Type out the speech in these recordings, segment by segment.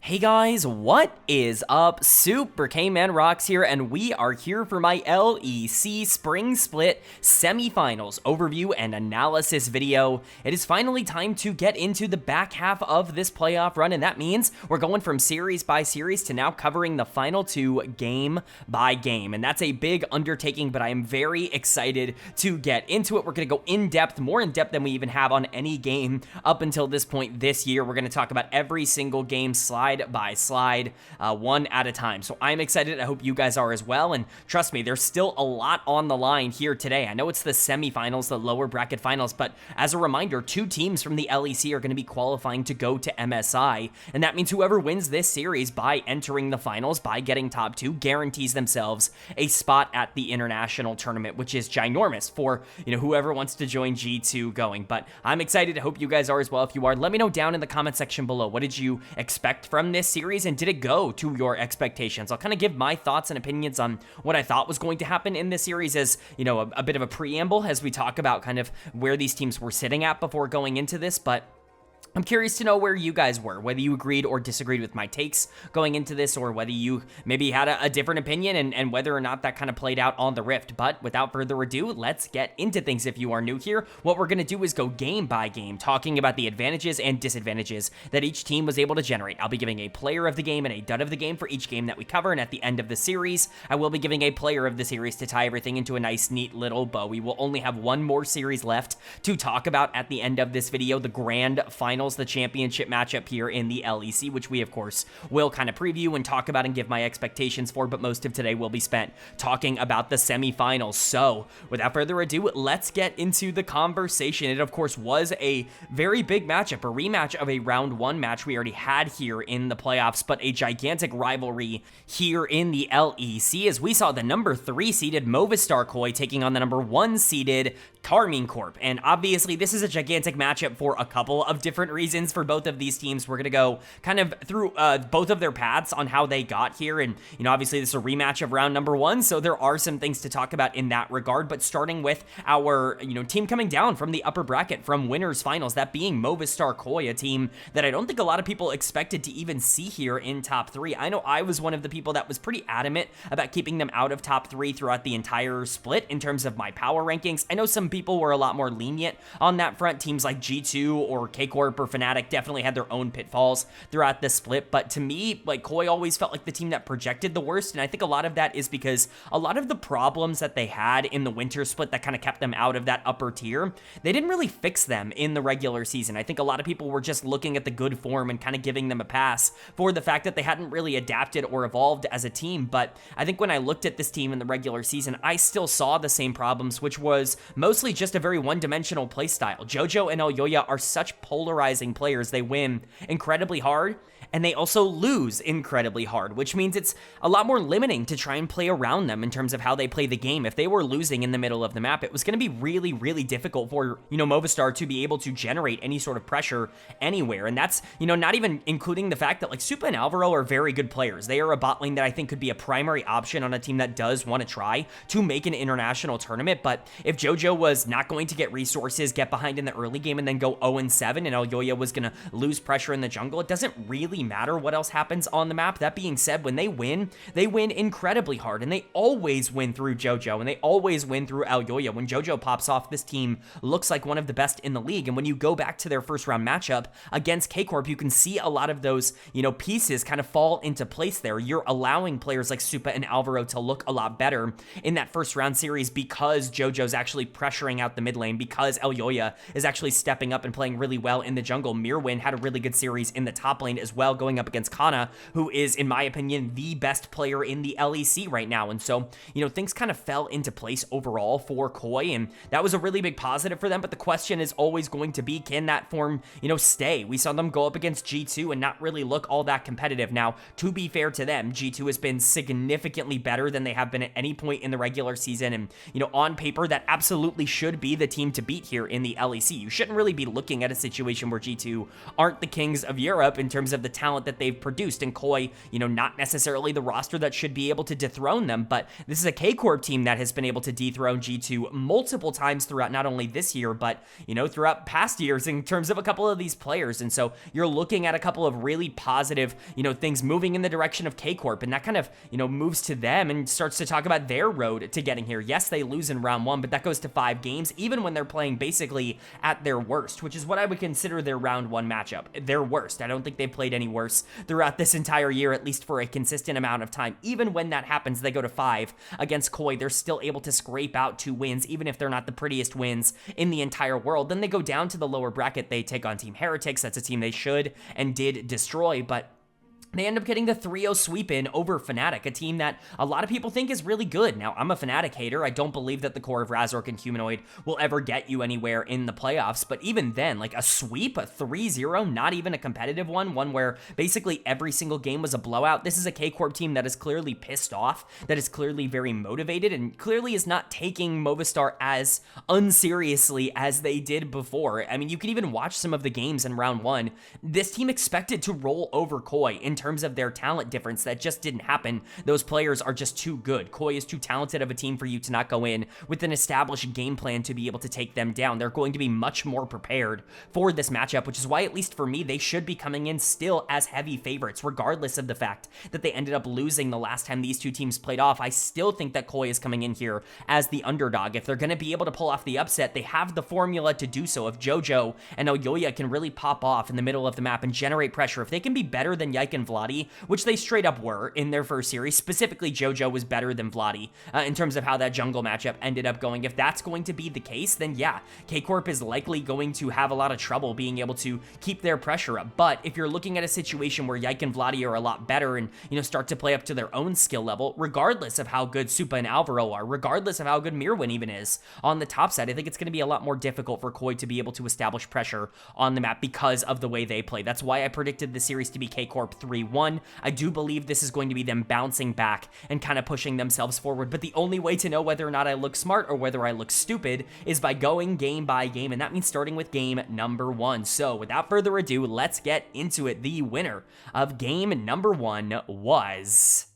Hey guys, what is up? Super K-Man Rocks here, and we are here for my LEC Spring Split Semifinals overview and analysis video. It is finally time to get into the back half of this playoff run, and that means we're going from series by series to now covering the final two game by game, and that's a big undertaking, but I am very excited to get into it. We're going to go in depth, more in depth than we even have on any game up until this point this year. We're going to talk about every single game slide by slide, one at a time. So I'm excited. I hope you guys are as well. And trust me, there's still a lot on the line here today. I know it's the semifinals, the lower bracket finals, but as a reminder, two teams from the LEC are going to be qualifying to go to MSI. And that means whoever wins this series by entering the finals, by getting top two, guarantees themselves a spot at the international tournament, which is ginormous for, whoever wants to join G2 going. But I'm excited. I hope you guys are as well. If you are, let me know down in the comment section below. What did you expect from this series, and did it go to your expectations? I'll kind of give my thoughts and opinions on what I thought was going to happen in this series as, a bit of a preamble as we talk about kind of where these teams were sitting at before going into this, but I'm curious to know where you guys were, whether you agreed or disagreed with my takes going into this, or whether you maybe had a different opinion and whether or not that kind of played out on the Rift. But without further ado, let's get into things. If you are new here, what we're going to do is go game by game, talking about the advantages and disadvantages that each team was able to generate. I'll be giving a player of the game and a dud of the game for each game that we cover, and at the end of the series, I will be giving a player of the series to tie everything into a nice, neat little bow. We will only have one more series left to talk about at the end of this video, the grand finals, the championship matchup here in the LEC, which we of course will kind of preview and talk about and give my expectations for, but most of today will be spent talking about the semifinals. So without further ado, let's get into the conversation. It of course was a very big matchup, a rematch of a round one match we already had here in the playoffs, but a gigantic rivalry here in the LEC as we saw the number 3 seeded Movistar Koi taking on the number 1 seeded Karmine Corp. And obviously this is a gigantic matchup for a couple of different reasons for both of these teams. We're going to go kind of through both of their paths on how they got here. And, obviously this is a rematch of round number 1. So there are some things to talk about in that regard, but starting with our, team coming down from the upper bracket from winners finals, that being Movistar Koi, a team that I don't think a lot of people expected to even see here in top 3. I know I was one of the people that was pretty adamant about keeping them out of top 3 throughout the entire split in terms of my power rankings. I know some people were a lot more lenient on that front. Teams like G2 or Corp or Fnatic definitely had their own pitfalls throughout the split, but to me, like, Koi always felt like the team that projected the worst, and I think a lot of that is because a lot of the problems that they had in the winter split that kind of kept them out of that upper tier, they didn't really fix them in the regular season. I think a lot of people were just looking at the good form and kind of giving them a pass for the fact that they hadn't really adapted or evolved as a team, but I think when I looked at this team in the regular season, I still saw the same problems, which was mostly just a very one-dimensional play style. JoJo and Elyoya are such polarizing players. They win incredibly hard, and they also lose incredibly hard, which means it's a lot more limiting to try and play around them in terms of how they play the game. If they were losing in the middle of the map, it was going to be really, really difficult for, Movistar to be able to generate any sort of pressure anywhere. And that's, not even including the fact that, like, Supa and Alvaro are very good players. They are a bot lane that I think could be a primary option on a team that does want to try to make an international tournament. But if JoJo was not going to get resources, get behind in the early game, and then go 0-7, and Elyoya was going to lose pressure in the jungle, it doesn't really matter what else happens on the map. That being said, when they win incredibly hard, and they always win through JoJo, and they always win through Elyoya. When JoJo pops off, this team looks like one of the best in the league, and when you go back to their first round matchup against Corp, you can see a lot of those, pieces kind of fall into place there. You're allowing players like Supa and Alvaro to look a lot better in that first round series because JoJo's actually pressuring out the mid lane, because Elyoya is actually stepping up and playing really well in the jungle. Mirwin had a really good series in the top lane as well, going up against Kana, who is, in my opinion, the best player in the LEC right now. And so, things kind of fell into place overall for Koi, and that was a really big positive for them. But the question is always going to be, can that form, stay? We saw them go up against G2 and not really look all that competitive. Now, to be fair to them, G2 has been significantly better than they have been at any point in the regular season. And, on paper, that absolutely should be the team to beat here in the LEC. You shouldn't really be looking at a situation where where G2 aren't the kings of Europe in terms of the talent that they've produced, and Koi, not necessarily the roster that should be able to dethrone them, but this is a K-Corp team that has been able to dethrone G2 multiple times throughout not only this year, but, throughout past years in terms of a couple of these players. And so you're looking at a couple of really positive, things moving in the direction of K-Corp, and that kind of, moves to them and starts to talk about their road to getting here. Yes, they lose in round 1, but that goes to 5 games, even when they're playing basically at their worst, which is what I would consider their round 1 matchup. Their worst. I don't think they've played any worse throughout this entire year, at least for a consistent amount of time. Even when that happens, they go to 5 against Koi. They're still able to scrape out 2 wins, even if they're not the prettiest wins in the entire world. Then they go down to the lower bracket. They take on Team Heretics. That's a team they should and did destroy, but they end up getting the 3-0 sweep in over Fnatic, a team that a lot of people think is really good. Now, I'm a Fnatic hater. I don't believe that the core of Razork and Humanoid will ever get you anywhere in the playoffs, but even then, like a sweep, a 3-0, not even a competitive one where basically every single game was a blowout. This is a K-Corp team that is clearly pissed off, that is clearly very motivated, and clearly is not taking Movistar as unseriously as they did before. I mean, you can even watch some of the games in round 1. This team expected to roll over Koi in terms of their talent difference. That just didn't happen. Those players are just too good. Koi is too talented of a team for you to not go in with an established game plan to be able to take them down. They're going to be much more prepared for this matchup, which is why, at least for me, they should be coming in still as heavy favorites, regardless of the fact that they ended up losing the last time these two teams played off. I still think that Koi is coming in here as the underdog. If they're going to be able to pull off the upset, they have the formula to do so. If Jojo and Elyoya can really pop off in the middle of the map and generate pressure, if they can be better than Yike and Vladi, which they straight up were in their first series, specifically Jojo was better than Vladi in terms of how that jungle matchup ended up going. If that's going to be the case, then yeah, K-Corp is likely going to have a lot of trouble being able to keep their pressure up. But if you're looking at a situation where Yike and Vladi are a lot better and, start to play up to their own skill level, regardless of how good Supa and Alvaro are, regardless of how good Mirwin even is on the top side, I think it's going to be a lot more difficult for Koi to be able to establish pressure on the map because of the way they play. That's why I predicted the series to be K-Corp 3-1. I do believe this is going to be them bouncing back and kind of pushing themselves forward, but the only way to know whether or not I look smart or whether I look stupid is by going game by game, and that means starting with game number 1. So without further ado, let's get into it. The winner of game number 1 was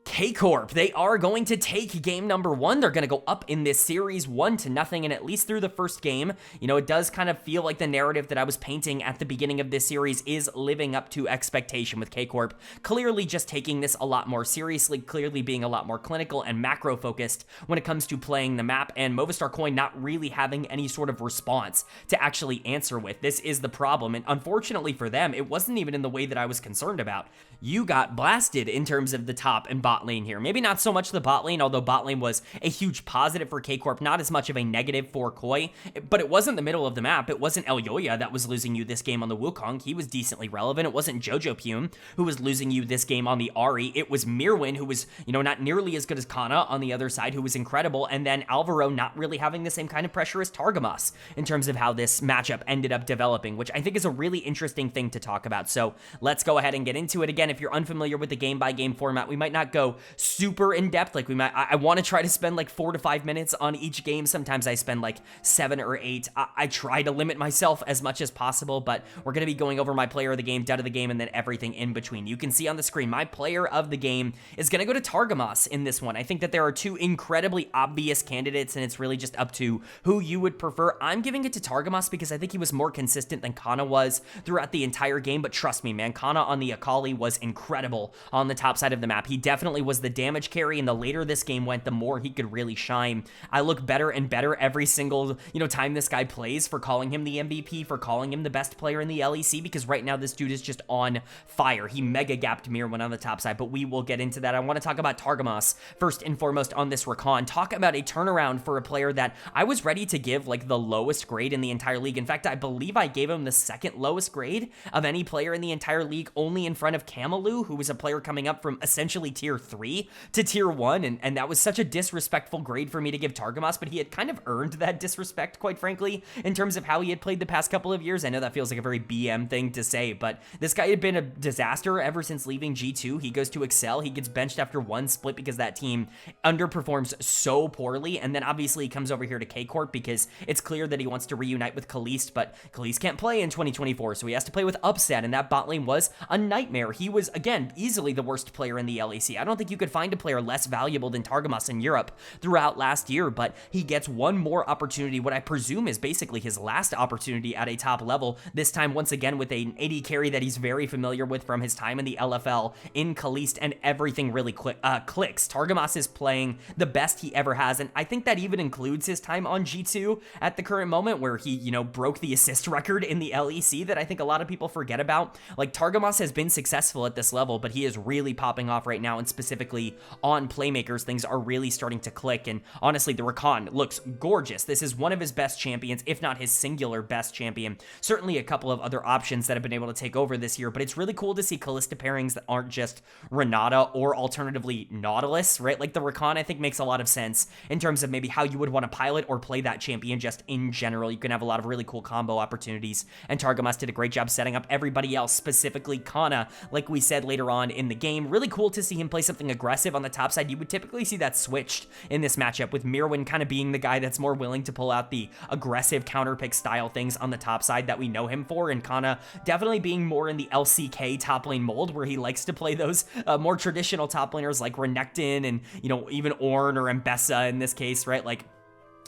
K-Corp. They are going to take game number 1. They're going to go up in this series 1-0, and at least through the first game, it does kind of feel like the narrative that I was painting at the beginning of this series is living up to expectation, with K-Corp clearly just taking this a lot more seriously, clearly being a lot more clinical and macro focused when it comes to playing the map, and Movistar Coin not really having any sort of response to actually answer with. This is the problem, and unfortunately for them, it wasn't even in the way that I was concerned about. You got blasted in terms of the top and bot lane here. Maybe not so much the bot lane, although bot lane was a huge positive for K-Corp, not as much of a negative for Koi, but it wasn't the middle of the map. It wasn't Elyoya that was losing you this game on the Wukong. He was decently relevant. It wasn't Jojo Pume who was losing you this game on the Ahri. It was Mirwin, who was, not nearly as good as Kana on the other side, who was incredible, and then Alvaro not really having the same kind of pressure as Targamas in terms of how this matchup ended up developing, which I think is a really interesting thing to talk about. So let's go ahead and get into it. Again, if you're unfamiliar with the game-by-game format, we might not go super in-depth. Like I want to try to spend like 4 to 5 minutes on each game. Sometimes I spend like 7 or 8. I try to limit myself as much as possible, but we're going to be going over my player of the game, dud of the game, and then everything in between. You can see on the screen, my player of the game is going to go to Targamas in this one. I think that there are 2 incredibly obvious candidates, and it's really just up to who you would prefer. I'm giving it to Targamas because I think he was more consistent than Kana was throughout the entire game, but trust me, man, Kana on the Akali was incredible on the top side of the map. He definitely was the damage carry, and the later this game went, the more he could really shine. I look better and better every single, time this guy plays for calling him the MVP, for calling him the best player in the LEC, because right now this dude is just on fire. He mega gapped Mirwin on the top side, but we will get into that. I want to talk about Targamas first and foremost on this recon. Talk about a turnaround for a player that I was ready to give like the lowest grade in the entire league. In fact, I believe I gave him the 2nd lowest grade of any player in the entire league, only in front of Camelou, who was a player coming up from essentially tier tier 3 to tier 1, and that was such a disrespectful grade for me to give Targamas, but he had kind of earned that disrespect, quite frankly, in terms of how he had played the past couple of years. I know that feels like a very BM thing to say, but this guy had been a disaster ever since leaving G2. He goes to Excel, he gets benched after one split because that team underperforms so poorly, and then obviously he comes over here to K-Corp because it's clear that he wants to reunite with Kaliste, but Kaliste can't play in 2024, so he has to play with Upset, and that bot lane was a nightmare. He was, again, easily the worst player in the LEC. I don't think you could find a player less valuable than Targamas in Europe throughout last year, but he gets one more opportunity, what I presume is basically his last opportunity at a top level, this time once again with an AD carry that he's very familiar with from his time in the LFL in Kaliste, and everything really clicks. Targamas is playing the best he ever has, and I think that even includes his time on G2 at the current moment, where he, you know, broke the assist record in the LEC that I think a lot of people forget about. Like, Targamas has been successful at this level, but he is really popping off right now, and specifically on playmakers, things are really starting to click, and honestly, the Rakan looks gorgeous. This is one of his best champions, if not his singular best champion. Certainly a couple of other options that have been able to take over this year, but it's really cool to see Kalista pairings that aren't just Renata or alternatively Nautilus, right? Like, the Rakan, I think, makes a lot of sense in terms of maybe how you would want to pilot or play that champion just in general. You can have a lot of really cool combo opportunities, and Targamas did a great job setting up everybody else, specifically Kana, like we said later on in the game. Really cool to see him play something aggressive on the top side. You would typically see that switched in this matchup, with Mirwin kind of being the guy that's more willing to pull out the aggressive counter pick style things on the top side that we know him for, and Kana definitely being more in the LCK top lane mold, where he likes to play those more traditional top laners like Renekton and, you know, even Ornn or Mbessa in this case, right? Like,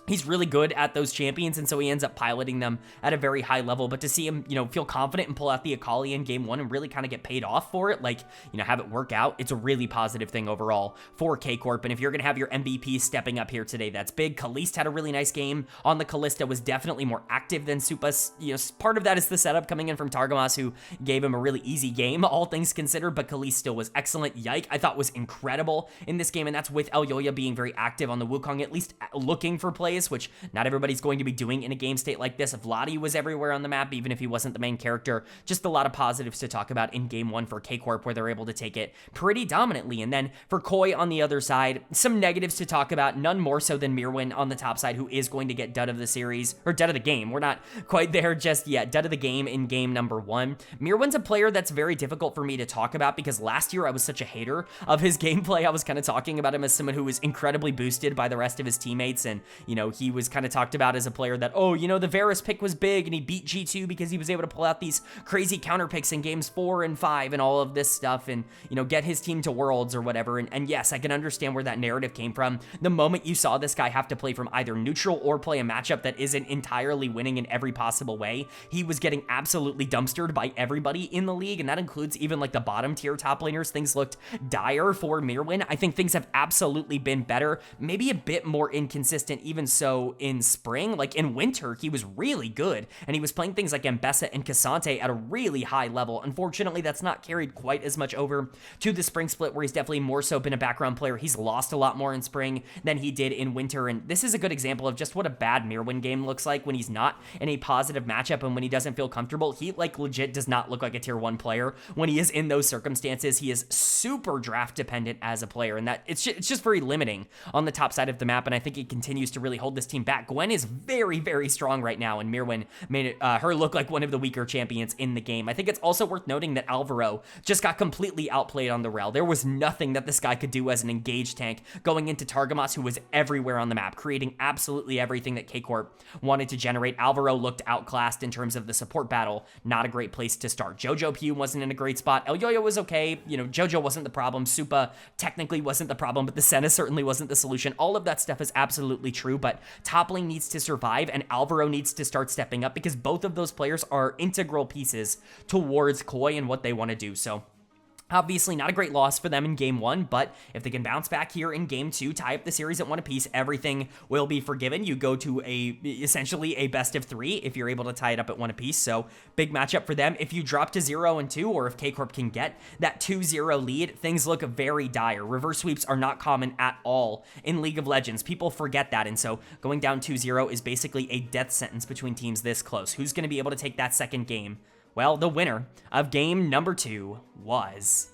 he's really good at those champions, and so he ends up piloting them at a very high level. But to see him, you know, feel confident and pull out the Akali in game 1 and really kind of get paid off for it, like, you know, have it work out, it's a really positive thing overall for K-Corp. And if you're going to have your MVP stepping up here today, that's big. Kaliste had a really nice game on the Kalista, was definitely more active than Supa. You know, part of that is the setup coming in from Targamas, who gave him a really easy game, all things considered, but Kaliste still was excellent. Yike, I thought, was incredible in this game, and that's with Elyoya being very active on the Wukong, at least looking for plays, which not everybody's going to be doing in a game state like this. Vladi was everywhere on the map, even if he wasn't the main character. Just a lot of positives to talk about in game 1 for K-Corp, where they're able to take it pretty dominantly. And then for Koi on the other side, some negatives to talk about, none more so than Mirwin on the top side, who is going to get dud of the series, or dud of the game. We're not quite there just yet. Dud of the game in game number 1. Mirwin's a player that's very difficult for me to talk about, because last year I was such a hater of his gameplay. I was kind of talking about him as someone who was incredibly boosted by the rest of his teammates, and, you know, he was kind of talked about as a player that, oh, you know, the Varus pick was big and he beat G2 because he was able to pull out these crazy counter picks in games 4 and 5 and all of this stuff, and, you know, get his team to Worlds or whatever. And yes, I can understand where that narrative came from. The moment you saw this guy have to play from either neutral or play a matchup that isn't entirely winning in every possible way, he was getting absolutely dumpstered by everybody in the league, and that includes even like the bottom tier top laners. Things looked dire for Mirwin. I think things have absolutely been better, maybe a bit more inconsistent, even so in spring. Like, in winter, he was really good, and he was playing things like Mbessa and Cassante at a really high level. Unfortunately, that's not carried quite as much over to the spring split, where he's definitely more so been a background player. He's lost a lot more in spring than he did in winter, and this is a good example of just what a bad Mirwin game looks like when he's not in a positive matchup and when he doesn't feel comfortable. He, like, legit does not look like a tier 1 player when he is in those circumstances. He is super draft dependent as a player, and that it's just very limiting on the top side of the map, and I think it continues to really hold this team back. Gwen is very, very strong right now, and Mirwin made her look like one of the weaker champions in the game. I think it's also worth noting that Alvaro just got completely outplayed on the rel. There was nothing that this guy could do as an engaged tank going into Targamas, who was everywhere on the map, creating absolutely everything that K-Corp wanted to generate. Alvaro looked outclassed in terms of the support battle. Not a great place to start. Jojo Pew wasn't in a great spot. Elyoya was okay. You know, Jojo wasn't the problem. Supa technically wasn't the problem, but the Senna certainly wasn't the solution. All of that stuff is absolutely true, but top lane needs to survive, and Alvaro needs to start stepping up, because both of those players are integral pieces towards Koi and what they want to do. So obviously not a great loss for them in game 1, but if they can bounce back here in game 2, tie up the series at 1 apiece, everything will be forgiven. You go to essentially a best of 3 if you're able to tie it up at 1 apiece. So big matchup for them. If you drop to 0 and 2, or if K-Corp can get that 2-0 lead, things look very dire. Reverse sweeps are not common at all in League of Legends. People forget that, and so going down 2-0 is basically a death sentence between teams this close. Who's going to be able to take that second game? Well, the winner of game number 2 was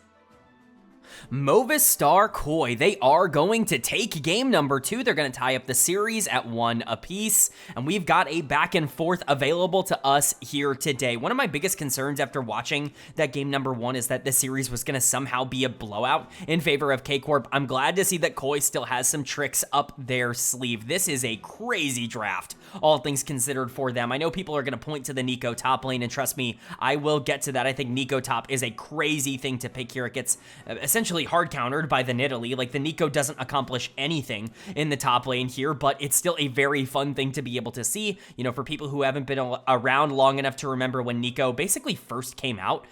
Movistar Koi, they are going to take game number 2. They're going to tie up the series at 1 apiece, and we've got a back and forth available to us here today. One of my biggest concerns after watching that game number 1 is that the series was going to somehow be a blowout in favor of K-Corp. I'm glad to see that Koi still has some tricks up their sleeve. This is a crazy draft, all things considered, for them. I know people are going to point to the Nico top lane, and trust me, I will get to that. I think Nico top is a crazy thing to pick here. It gets essentially hard countered by the Nidalee. Like, the Nico doesn't accomplish anything in the top lane here, but it's still a very fun thing to be able to see. You know, for people who haven't been around long enough to remember when Nico basically first came out,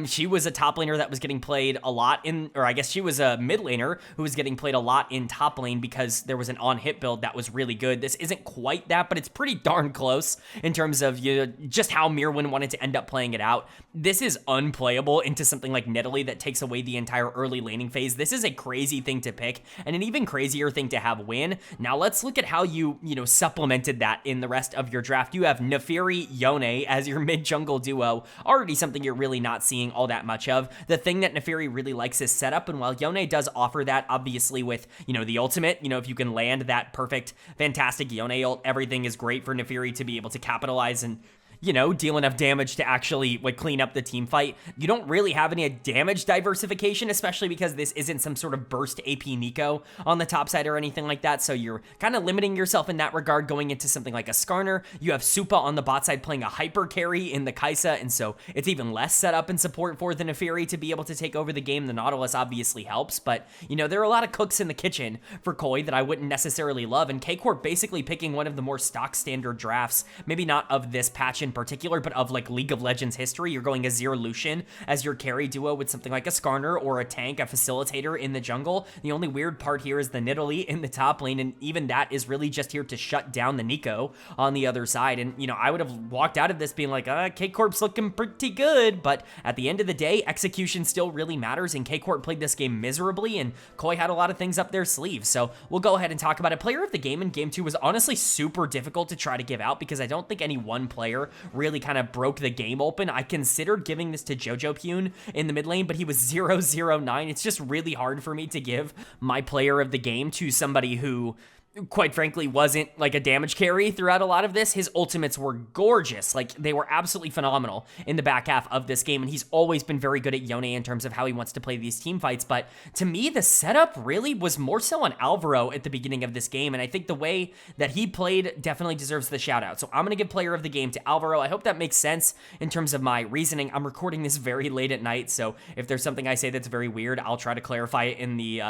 she was a top laner that was getting played a lot in, or I guess she was a mid laner who was getting played a lot in top lane because there was an on-hit build that was really good. This isn't quite that, but it's pretty darn close in terms of just how Mirwin wanted to end up playing it out. This is unplayable into something like Nidalee that takes away the entire early laning phase. This is a crazy thing to pick and an even crazier thing to have win. Now let's look at how you supplemented that in the rest of your draft. You have Naafiri, Yone as your mid jungle duo, already something you're really not seeing all that much of. The thing that Naafiri really likes is setup, and while Yone does offer that, obviously with the ultimate, if you can land that perfect, fantastic Yone ult, everything is great for Naafiri to be able to capitalize and deal enough damage to actually clean up the team fight. You don't really have any damage diversification, especially because this isn't some sort of burst AP Nico on the top side or anything like that, so you're kind of limiting yourself in that regard going into something like a Skarner. You have Supa on the bot side playing a hyper carry in the Kai'Sa, and so it's even less setup and support for the Naafiri to be able to take over the game. The Nautilus obviously helps, but there are a lot of cooks in the kitchen for Koi that I wouldn't necessarily love, and K-Corp basically picking one of the more stock standard drafts, maybe not of this patch in particular, but of League of Legends history. You're going Azir Lucian as your carry duo with something like a Skarner or a tank, a facilitator in the jungle. The only weird part here is the Nidalee in the top lane, and even that is really just here to shut down the Nico on the other side. And I would have walked out of this being like, K-Corp's looking pretty good, but at the end of the day, execution still really matters, and K-Corp played this game miserably, and Koi had a lot of things up their sleeve. So we'll go ahead and talk about it. Player of the game in game 2 was honestly super difficult to try to give out because I don't think any one player really kind of broke the game open. I considered giving this to Jojo Pune in the mid lane, but he was 0-0-9. It's just really hard for me to give my player of the game to somebody who, quite frankly, wasn't a damage carry throughout a lot of this. His ultimates were gorgeous. They were absolutely phenomenal in the back half of this game, and he's always been very good at Yone in terms of how he wants to play these team fights. But to me, the setup really was more so on Alvaro at the beginning of this game, and I think the way that he played definitely deserves the shout out. So I'm going to give player of the game to Alvaro. I hope that makes sense in terms of my reasoning. I'm recording this very late at night, so if there's something I say that's very weird, I'll try to clarify it in the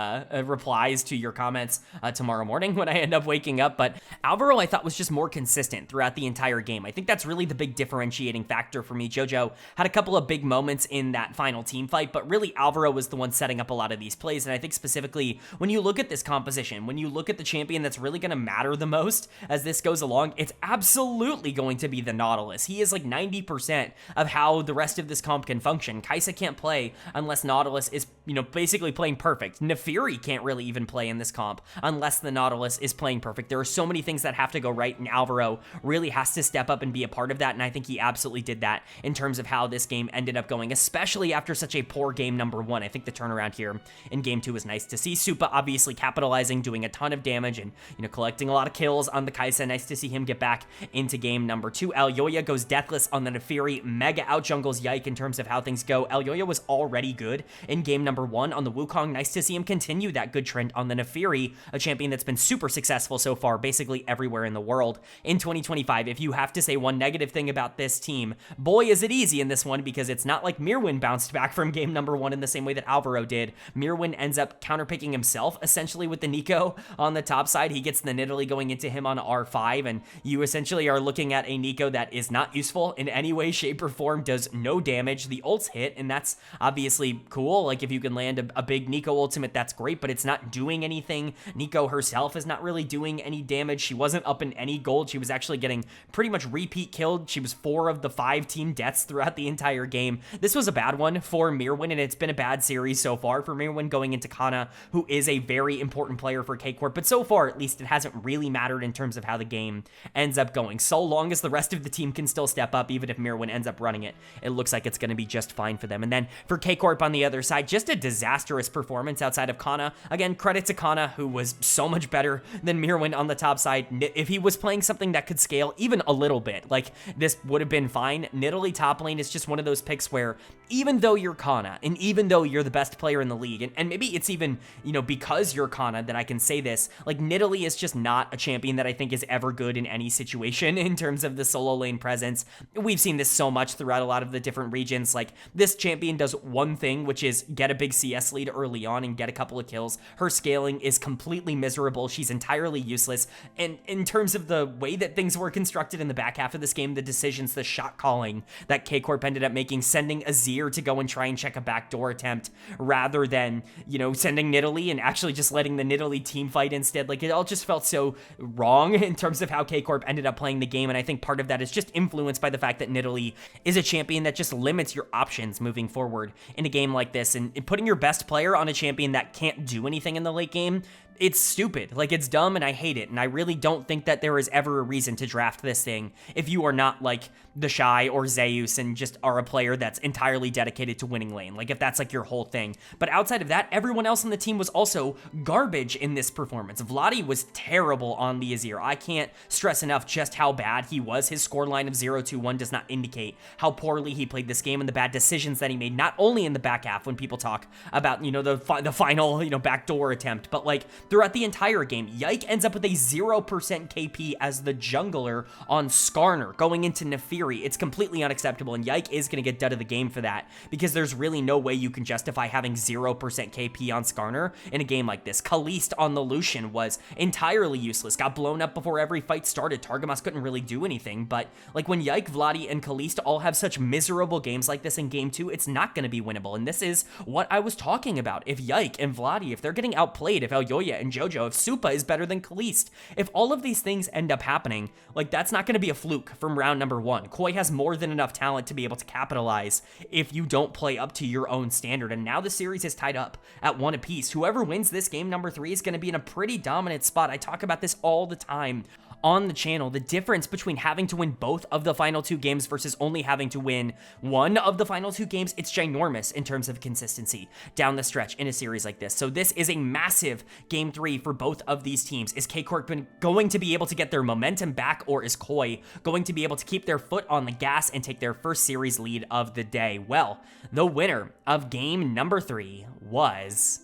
replies to your comments tomorrow morning when I end up waking up. But Alvaro, I thought, was just more consistent throughout the entire game. I think that's really the big differentiating factor for me. Jojo had a couple of big moments in that final team fight, but really Alvaro was the one setting up a lot of these plays. And I think specifically when you look at this composition, when you look at the champion that's really going to matter the most as this goes along, it's absolutely going to be the Nautilus. He is 90% of how the rest of this comp can function. Kai'Sa can't play unless Nautilus is basically playing perfect. Naafiri can't really even play in this comp unless the Nautilus is playing perfect. There are so many things that have to go right, and Alvaro really has to step up and be a part of that, and I think he absolutely did that in terms of how this game ended up going, especially after such a poor game number 1. I think the turnaround here in game 2 was nice to see. Supa obviously capitalizing, doing a ton of damage, and collecting a lot of kills on the Kai'Sa. Nice to see him get back into game number 2. Elyoya goes deathless on the Naafiri, mega out jungles Yike in terms of how things go. Elyoya was already good in game number 1 on the Wukong. Nice to see him continue that good trend on the Naafiri, a champion that's been super successful so far, basically everywhere in the world in 2025. If you have to say one negative thing about this team, boy, is it easy in this one, because it's not like Mirwin bounced back from game number 1 in the same way that Alvaro did. Mirwin ends up counterpicking himself, essentially, with the Nico on the top side. He gets the Nidalee going into him on R5, and you essentially are looking at a Nico that is not useful in any way, shape, or form, does no damage. The ults hit, and that's obviously cool. If you can land a big Nico ultimate, that's great, but it's not doing anything. Nico herself is not really doing any damage. She wasn't up in any gold. She was actually getting pretty much repeat killed. She was 4 of the 5 team deaths throughout the entire game. This was a bad one for Mirwin, and it's been a bad series so far for Mirwin going into Kana, who is a very important player for K-Corp, but so far, at least, it hasn't really mattered in terms of how the game ends up going. So long as the rest of the team can still step up, even if Mirwin ends up running it, it looks like it's going to be just fine for them. And then for K-Corp on the other side, just a disastrous performance outside of Kana. Again, credit to Kana, who was so much better than Mirwin on the top side. If he was playing something that could scale even a little bit, like, this would have been fine. Nidalee top lane is just one of those picks where even though you're Kana, and even though you're the best player in the league, and maybe it's even, you know, because you're Kana that I can say this, like, Nidalee is just not a champion that I think is ever good in any situation in terms of the solo lane presence. We've seen this so much throughout a lot of the different regions. Like, this champion does one thing, which is get a big CS lead early on and get a couple of kills. Her scaling is completely miserable. She's entirely useless. And in terms of the way that things were constructed in the back half of this game, the decisions, the shot calling that K-Corp ended up making, sending Azir to go and try and check a backdoor attempt rather than, you know, sending Nidalee and actually just letting the Nidalee team fight instead. Like, it all just felt so wrong in terms of how K-Corp ended up playing the game, and I think part of that is just influenced by the fact that Nidalee is a champion that just limits your options moving forward in a game like this, and putting your best player on a champion that can't do anything in the late game, it's stupid. Like, it's dumb, and I hate it, and I really don't think that there is ever a reason to draft this thing if you are not, like, the Shy or Zeus and just are a player that's entirely dedicated to winning lane, like, if that's, like, your whole thing. But outside of that, everyone else on the team was also garbage in this performance. Vladi was terrible on the Azir. I can't stress enough just how bad he was. His scoreline of 0-2-1 does not indicate how poorly he played this game and the bad decisions that he made, not only in the back half when people talk about, you know, the final, you know, backdoor attempt, but, like, throughout the entire game. Yike ends up with a 0% KP as the jungler on Skarner going into Nefiri. It's completely unacceptable, and Yike is going to get dud of the game for that, because there's really no way you can justify having 0% KP on Skarner in a game like this. Kaliste on the Lucian was entirely useless, got blown up before every fight started. Targamas couldn't really do anything, but, like, when Yike, Vladi, and Kaliste all have such miserable games like this in game 2, it's not going to be winnable, and this is what I was talking about. If Yike and Vladi, if they're getting outplayed, if Elyoya and Jojo, if Supa is better than Kaliste, if all of these things end up happening, like, that's not going to be a fluke from round number 1. Koi has more than enough talent to be able to capitalize if you don't play up to your own standard, and now the series is tied up at 1 apiece. Whoever wins this game number 3 is going to be in a pretty dominant spot. I talk about this all the time on the channel, the difference between having to win both of the final 2 games versus only having to win one of the final 2 games, it's ginormous in terms of consistency down the stretch in a series like this. So this is a massive game 3 for both of these teams. Is K-Corp going to be able to get their momentum back, or is Koi going to be able to keep their foot on the gas and take their first series lead of the day? Well, the winner of game number 3 was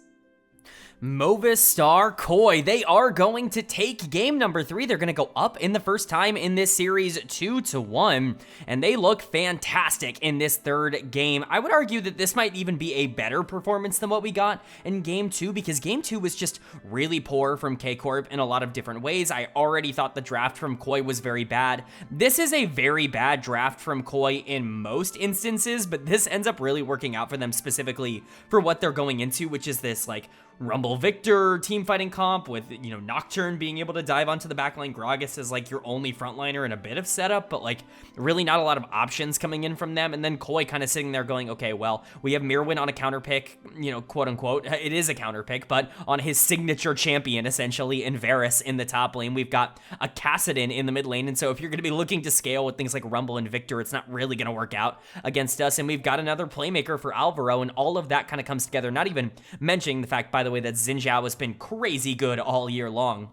Movistar Koi. They are going to take game number 3. They're going to go up in the first time in this series 2-1, and they look fantastic in this third game. I would argue that this might even be a better performance than what we got in game 2, because game 2 was just really poor from K-Corp in a lot of different ways. I already thought the draft from Koi was very bad. This is a very bad draft from Koi in most instances, but this ends up really working out for them specifically for what they're going into, which is this, like, Rumble Victor team fighting comp with, you know, Nocturne being able to dive onto the backline. Gragas is like your only frontliner and a bit of setup, but like really not a lot of options coming in from them. And then Koi kind of sitting there going, okay, well, we have Mirwin on a counter pick, you know, quote unquote. It is a counter pick, but on his signature champion, essentially, in Varus in the top lane. We've got a Kassadin in the mid lane. And so if you're going to be looking to scale with things like Rumble and Victor, it's not really going to work out against us. And we've got another playmaker for Alvaro, and all of that kind of comes together. Not even mentioning the fact, by the way, that Xin Zhao has been crazy good all year long.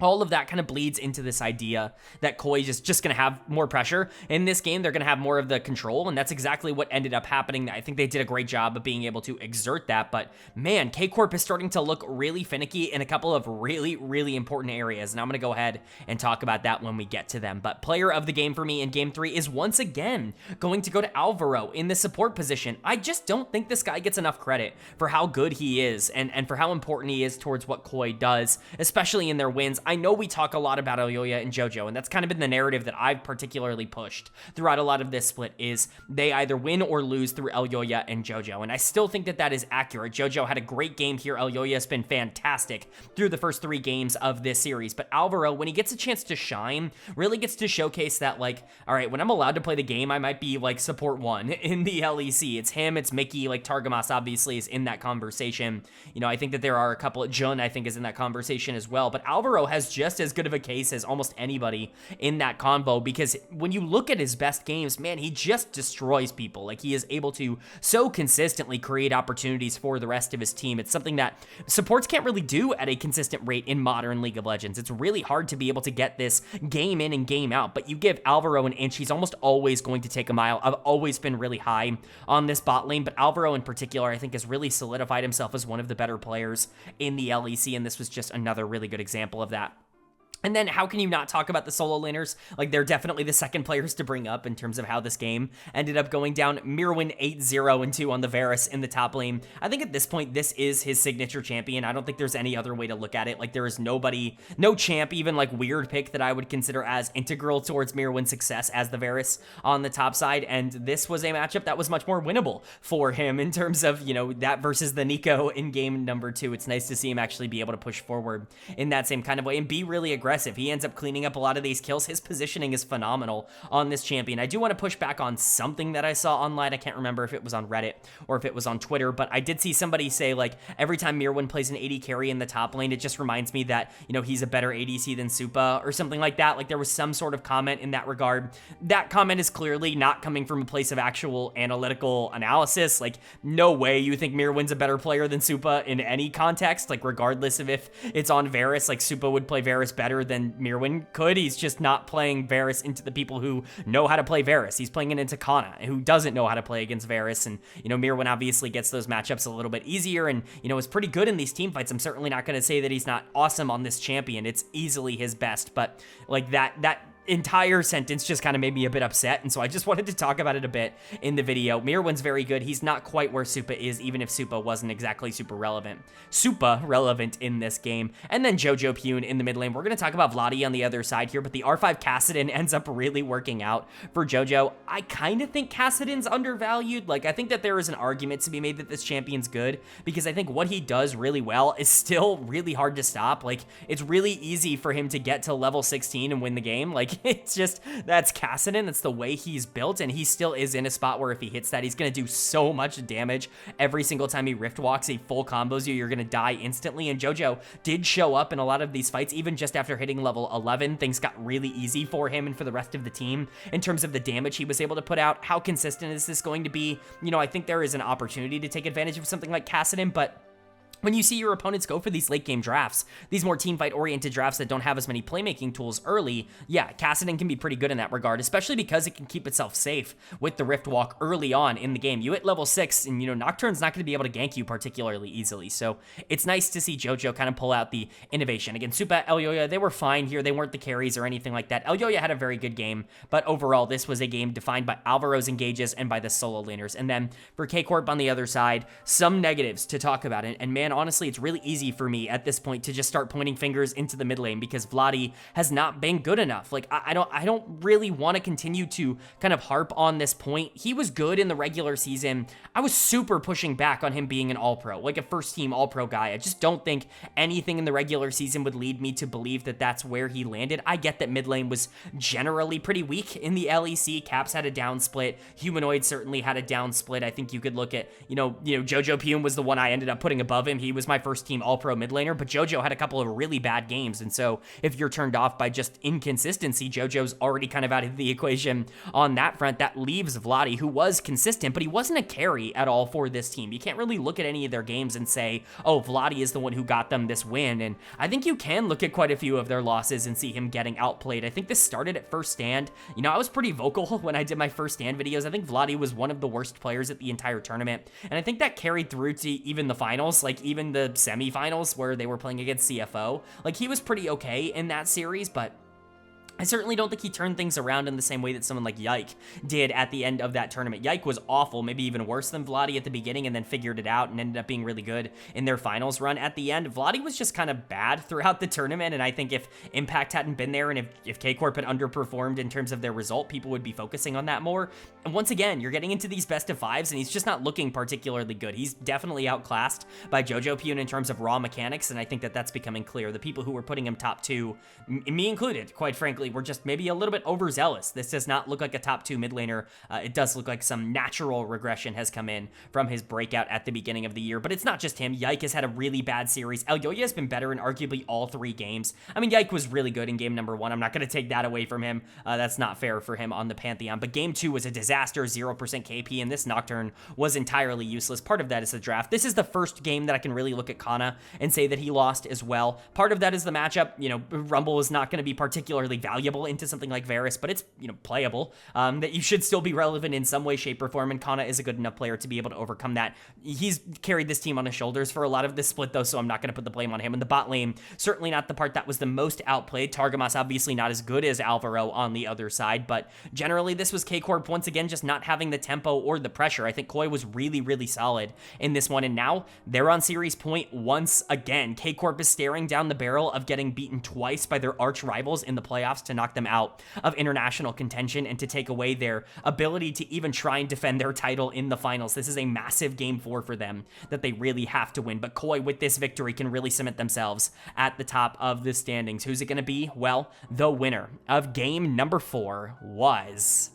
All of that kind of bleeds into this idea that Koi is just going to have more pressure in this game. They're going to have more of the control, and that's exactly what ended up happening. I think they did a great job of being able to exert that, but man, K-Corp is starting to look really finicky in a couple of really, really important areas, and I'm going to go ahead and talk about that when we get to them. But player of the game for me in game 3 is once again going to go to Alvaro in the support position. I just don't think this guy gets enough credit for how good he is and for how important he is towards what Koi does, especially in their wins. I know we talk a lot about Elyoya and JoJo, and that's kind of been the narrative that I've particularly pushed throughout a lot of this split, is they either win or lose through Elyoya and JoJo, and I still think that that is accurate. JoJo had a great game here. Elyoya has been fantastic through the first 3 games of this series, but Alvaro, when he gets a chance to shine, really gets to showcase that, like, all right, when I'm allowed to play the game, I might be, like, support 1 in the LEC. It's him, it's Mickey, like, Targamas obviously is in that conversation. You know, I think that there are a couple, Jun, I think, is in that conversation as well, but Alvaro has just as good of a case as almost anybody in that convo, because when you look at his best games, man, he just destroys people. Like, he is able to so consistently create opportunities for the rest of his team. It's something that supports can't really do at a consistent rate in modern League of Legends. It's really hard to be able to get this game in and game out, but you give Alvaro an inch, he's almost always going to take a mile. I've always been really high on this bot lane, but Alvaro in particular, I think, has really solidified himself as one of the better players in the LEC, and this was just another really good example of that. And then how can you not talk about the solo laners? Like, they're definitely the second players to bring up in terms of how this game ended up going down. Mirwin 8-0-2 on the Varus in the top lane. I think at this point, this is his signature champion. I don't think there's any other way to look at it. Like, there is nobody, no champ, even like weird pick that I would consider as integral towards Mirwin's success as the Varus on the top side. And this was a matchup that was much more winnable for him in terms of, you know, that versus the Nico in game number 2. It's nice to see him actually be able to push forward in that same kind of way and be really aggressive. He ends up cleaning up a lot of these kills. His positioning is phenomenal on this champion. I do want to push back on something that I saw online. I can't remember if it was on Reddit or if it was on Twitter, but I did see somebody say, like, every time Mirwin plays an AD carry in the top lane, it just reminds me that, you know, he's a better ADC than Supa or something like that. Like, there was some sort of comment in that regard. That comment is clearly not coming from a place of actual analytical analysis. Like, no way you think Mirwin's a better player than Supa in any context. Like, regardless of if it's on Varus, like, Supa would play Varus better than Mirwin could. He's just not playing Varus into the people who know how to play Varus. He's playing it into Kana, who doesn't know how to play against Varus. And, you know, Mirwin obviously gets those matchups a little bit easier and, you know, is pretty good in these team fights. I'm certainly not going to say that he's not awesome on this champion. It's easily his best, but like that entire sentence just kind of made me a bit upset, and so I just wanted to talk about it a bit in the video. Mirwin's very good. He's not quite where Supa is, even if Supa wasn't exactly super relevant in this game. And then Jojo Pune in the mid lane. We're going to talk about Vladi on the other side here, but the R5 Kassadin ends up really working out for Jojo. I kind of think Kassadin's undervalued. Like, I think that there is an argument to be made that this champion's good, because I think what he does really well is still really hard to stop. Like, it's really easy for him to get to level 16 and win the game. Like, it's just, that's Kassadin. That's the way he's built, and he still is in a spot where if he hits that, he's going to do so much damage every single time he rift walks. He full combos you, you're going to die instantly, and Jojo did show up in a lot of these fights. Even just after hitting level 11, things got really easy for him and for the rest of the team in terms of the damage he was able to put out. How consistent is this going to be? You know, I think there is an opportunity to take advantage of something like Kassadin, but when you see your opponents go for these late game drafts, these more team fight oriented drafts that don't have as many playmaking tools early, yeah, Kassadin can be pretty good in that regard, especially because it can keep itself safe with the Rift Walk early on in the game. You hit level 6 and, you know, Nocturne's not going to be able to gank you particularly easily, so it's nice to see Jojo kind of pull out the innovation. Again, Supa, Elyoya, they were fine here. They weren't the carries or anything like that. Elyoya had a very good game, but overall, this was a game defined by Alvaro's engages and by the solo laners. And then for K-Corp on the other side, some negatives to talk about, and man, honestly, it's really easy for me at this point to just start pointing fingers into the mid lane because Vladi has not been good enough. Like, I don't really want to continue to kind of harp on this point. He was good in the regular season. I was super pushing back on him being an all-pro, like a first-team all-pro guy. I just don't think anything in the regular season would lead me to believe that that's where he landed. I get that mid lane was generally pretty weak in the LEC. Caps had a down split. Humanoid certainly had a down split. I think you could look at, you know, Jojo Pune was the one I ended up putting above him. He was my first team all-pro mid laner, but Jojo had a couple of really bad games, and so if you're turned off by just inconsistency, Jojo's already kind of out of the equation on that front. That leaves Vladi, who was consistent, but he wasn't a carry at all for this team. You can't really look at any of their games and say, oh, Vladi is the one who got them this win, and I think you can look at quite a few of their losses and see him getting outplayed. I think this started at first stand. You know, I was pretty vocal when I did my first stand videos. I think Vladi was one of the worst players at the entire tournament, and I think that carried through to even the finals, like even the semifinals where they were playing against CFO. Like, he was pretty okay in that series, but I certainly don't think he turned things around in the same way that someone like Yike did at the end of that tournament. Yike was awful, maybe even worse than Vladi at the beginning, and then figured it out and ended up being really good in their finals run at the end. Vladi was just kind of bad throughout the tournament, and I think if Impact hadn't been there and if K-Corp had underperformed in terms of their result, people would be focusing on that more. And once again, you're getting into these best of fives, and he's just not looking particularly good. He's definitely outclassed by Jojo Pune in terms of raw mechanics, and I think that that's becoming clear. The people who were putting him top 2, me included, quite frankly, were just maybe a little bit overzealous. This does not look like a top 2 mid laner. It does look like some natural regression has come in from his breakout at the beginning of the year, but it's not just him. Yike has had a really bad series. Elyoya has been better in arguably all 3 games. I mean, Yike was really good in game number 1. I'm not going to take that away from him. That's not fair for him on the Pantheon, but game 2 was a disaster, 0% KP, and this Nocturne was entirely useless. Part of that is the draft. This is the first game that I can really look at Kana and say that he lost as well. Part of that is the matchup. You know, Rumble is not going to be particularly valuable into something like Varus, but it's, you know, playable, that you should still be relevant in some way, shape, or form, and Kana is a good enough player to be able to overcome that. He's carried this team on his shoulders for a lot of this split, though, so I'm not going to put the blame on him. And the bot lane, certainly not the part that was the most outplayed. Targamas obviously not as good as Alvaro on the other side, but generally this was K-Corp once again just not having the tempo or the pressure. I think Koi was really, really solid in this one, and now they're on series point once again. K-Corp is staring down the barrel of getting beaten twice by their arch rivals in the playoffs to knock them out of international contention and to take away their ability to even try and defend their title in the finals. This is a massive game 4 for them that they really have to win, but Koi with this victory can really cement themselves at the top of the standings. Who's it going to be? Well, the winner of game number 4 was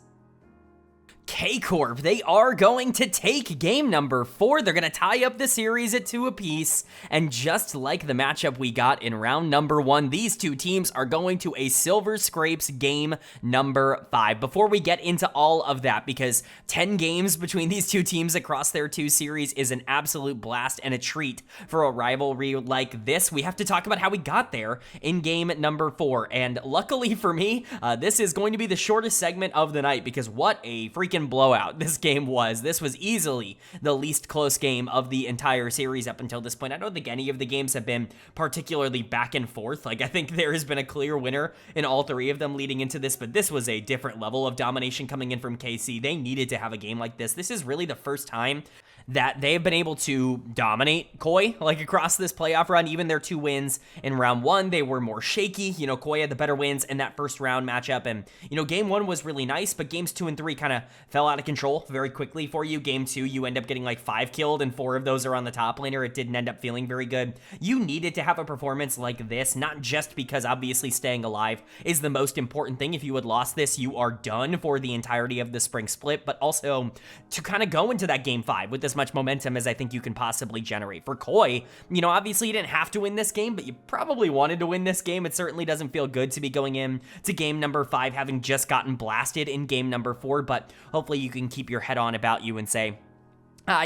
K-Corp. They are going to take game number 4. They're going to tie up the series at 2 apiece. And just like the matchup we got in round number 1, these two teams are going to a Silver Scrapes game number 5. Before we get into all of that, because 10 games between these two teams across their 2 series is an absolute blast and a treat for a rivalry like this, we have to talk about how we got there in game number 4. And luckily for me, this is going to be the shortest segment of the night, because what a freaking blowout this game was. This was easily the least close game of the entire series up until this point. I don't think any of the games have been particularly back and forth. Like, I think there has been a clear winner in all 3 of them leading into this, but this was a different level of domination coming in from KC. They needed to have a game like this. This is really the first time that they have been able to dominate Koi, like, across this playoff run. Even their 2 wins in round 1, they were more shaky. You know, Koi had the better wins in that first round matchup, and, you know, game 1 was really nice, but games 2 and 3 kind of fell out of control very quickly for you. Game 2, you end up getting like 5 killed, and 4 of those are on the top laner. It didn't end up feeling very good. You needed to have a performance like this, not just because obviously staying alive is the most important thing. If you had lost this, you are done for the entirety of the spring split, but also to kind of go into that game 5 with as much momentum as I think you can possibly generate. For Koi, you know, obviously you didn't have to win this game, but you probably wanted to win this game. It certainly doesn't feel good to be going in to game number 5 having just gotten blasted in game number 4, but hopefully you can keep your head on about you and say,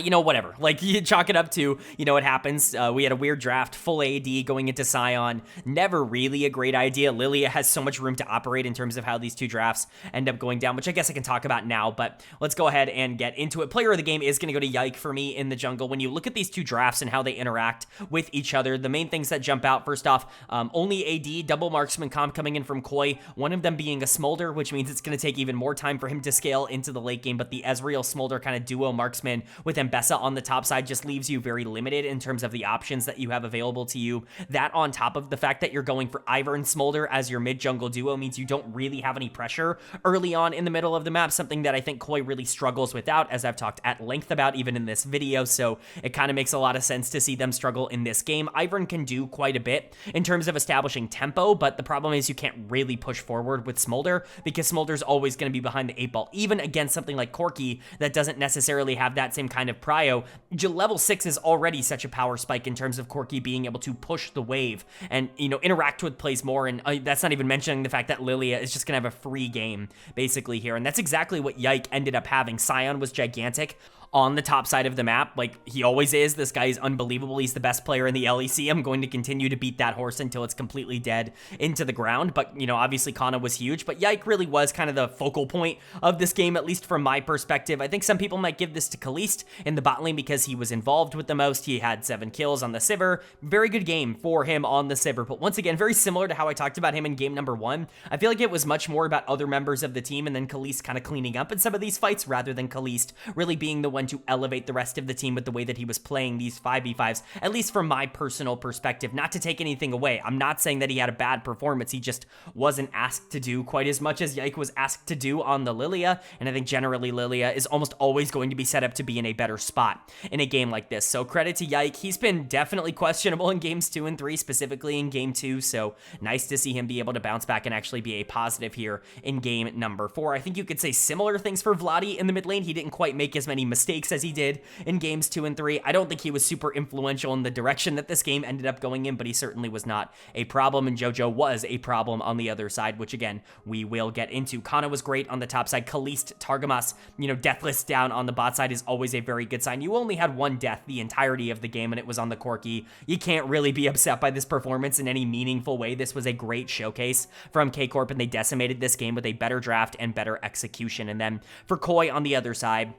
you know, whatever. Like, you chalk it up to, you know, it happens. We had a weird draft, full AD going into Sion. Never really a great idea. Lilia has so much room to operate in terms of how these 2 drafts end up going down, which I guess I can talk about now, but let's go ahead and get into it. Player of the game is going to go to Yike for me in the jungle. When you look at these 2 drafts and how they interact with each other, the main things that jump out, first off, only AD, double marksman comp coming in from Koi, one of them being a Smolder, which means it's going to take even more time for him to scale into the late game, but the Ezreal Smolder kind of duo marksman with Mbessa on the top side just leaves you very limited in terms of the options that you have available to you. That, on top of the fact that you're going for Ivern and Smolder as your mid-jungle duo, means you don't really have any pressure early on in the middle of the map, something that I think Koi really struggles without, as I've talked at length about even in this video, so it kind of makes a lot of sense to see them struggle in this game. Ivern can do quite a bit in terms of establishing tempo, but the problem is you can't really push forward with Smolder, because Smolder's always going to be behind the 8 ball, even against something like Corki that doesn't necessarily have that same kind of prio. Level 6 is already such a power spike in terms of Corki being able to push the wave and, you know, interact with plays more, and that's not even mentioning the fact that Lilia is just gonna have a free game basically here, and that's exactly what Yike ended up having. Sion was gigantic on the top side of the map, like he always is. This guy is unbelievable. He's the best player in the LEC. I'm going to continue to beat that horse until it's completely dead into the ground. But, you know, obviously Kana was huge, but Yike really was kind of the focal point of this game, at least from my perspective. I think some people might give this to Kaliste in the bot lane because he was involved with the most. He had 7 kills on the Sivir. Very good game for him on the Sivir. But once again, very similar to how I talked about him in game number 1. I feel like it was much more about other members of the team and then Kaliste kind of cleaning up in some of these fights rather than Kaliste really being the one to elevate the rest of the team with the way that he was playing these 5v5s, at least from my personal perspective. Not to take anything away. I'm not saying that he had a bad performance. He just wasn't asked to do quite as much as Yike was asked to do on the Lilia, and I think generally Lilia is almost always going to be set up to be in a better spot in a game like this. So credit to Yike. He's been definitely questionable in games 2 and 3, specifically in game 2, so nice to see him be able to bounce back and actually be a positive here in game number 4. I think you could say similar things for Vladi in the mid lane. He didn't quite make as many mistakes as he did in games 2 and 3. I don't think he was super influential in the direction that this game ended up going in, but he certainly was not a problem, and JoJo was a problem on the other side, which again, we will get into. Kana was great on the top side. Kaliste, Targamas, you know, deathless down on the bot side is always a very good sign. You only had 1 death the entirety of the game, and it was on the Corki. You can't really be upset by this performance in any meaningful way. This was a great showcase from Corp, and they decimated this game with a better draft and better execution. And then for Koi on the other side,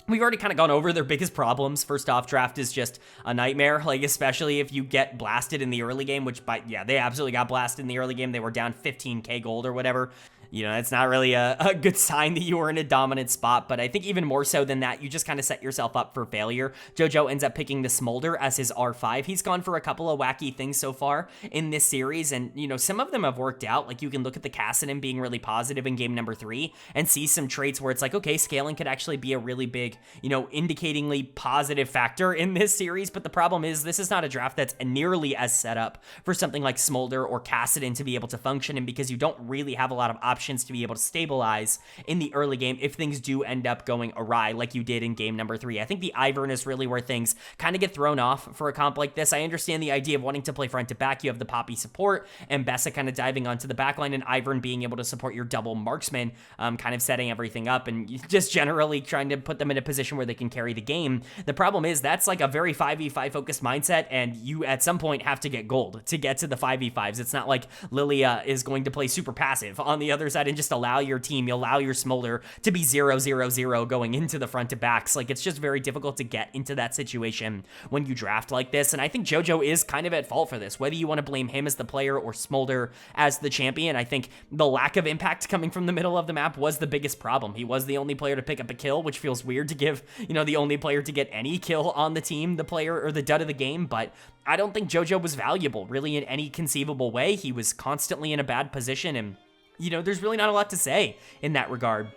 we've already kind of gone over their biggest problems. First off, draft is just a nightmare, like especially if you get blasted in the early game, which, yeah, they absolutely got blasted in the early game. They were down 15k gold or whatever. You know, it's not really a good sign that you were in a dominant spot, but I think even more so than that, you just kind of set yourself up for failure. JoJo ends up picking the Smolder as his R5. He's gone for a couple of wacky things so far in this series, and, you know, some of them have worked out. Like, you can look at the Kassadin being really positive in game number 3 and see some traits where it's like, okay, scaling could actually be a really big, you know, indicatingly positive factor in this series, but the problem is this is not a draft that's nearly as set up for something like Smolder or Kassadin to be able to function in, because you don't really have a lot of options to be able to stabilize in the early game if things do end up going awry like you did in game number 3. I think the Ivern is really where things kind of get thrown off for a comp like this. I understand the idea of wanting to play front to back. You have the Poppy support and Bessa kind of diving onto the backline, and Ivern being able to support your double marksman, kind of setting everything up and just generally trying to put them in a position where they can carry the game. The problem is that's like a very 5v5 focused mindset, and you at some point have to get gold to get to the 5v5s. It's not like Lilia is going to play super passive on the other side and just allow your team, you allow your Smolder to be 0-0-0 going into the front to backs. Like, it's just very difficult to get into that situation when you draft like this, and I think JoJo is kind of at fault for this. Whether you want to blame him as the player or Smolder as the champion, I think the lack of impact coming from the middle of the map was the biggest problem. He was the only player to pick up a kill, which feels weird to give, you know, the only player to get any kill on the team, the player or the dud of the game, but I don't think JoJo was valuable really in any conceivable way. He was constantly in a bad position, and you know, there's really not a lot to say in that regard.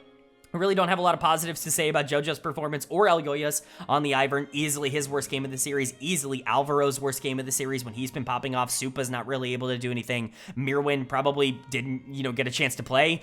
I really don't have a lot of positives to say about JoJo's performance or Elgoya's on the Ivern. Easily his worst game of the series. Easily Alvaro's worst game of the series when he's been popping off. Supa's not really able to do anything. Mirwin probably didn't, you know, get a chance to play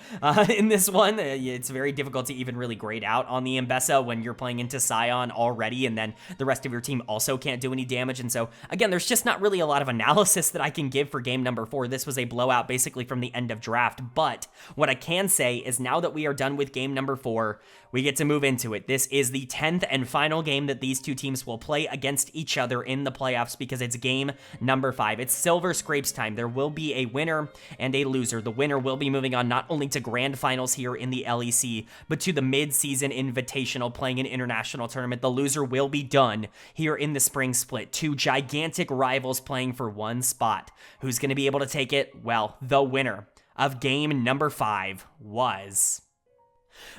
in this one. It's very difficult to even really grade out on the Mbessa when you're playing into Sion already, and then the rest of your team also can't do any damage. And so, again, there's just not really a lot of analysis that I can give for game number 4. This was a blowout basically from the end of draft. But what I can say is now that we are done with game number 4, we get to move into it. This is the 10th and final game that these two teams will play against each other in the playoffs, because it's game number 5. It's Silver Scrapes time. There will be a winner and a loser. The winner will be moving on not only to grand finals here in the LEC, but to the mid-season invitational, playing an international tournament. The loser will be done here in the spring split. 2 gigantic rivals playing for one spot. Who's going to be able to take it? Well, the winner of game number 5 was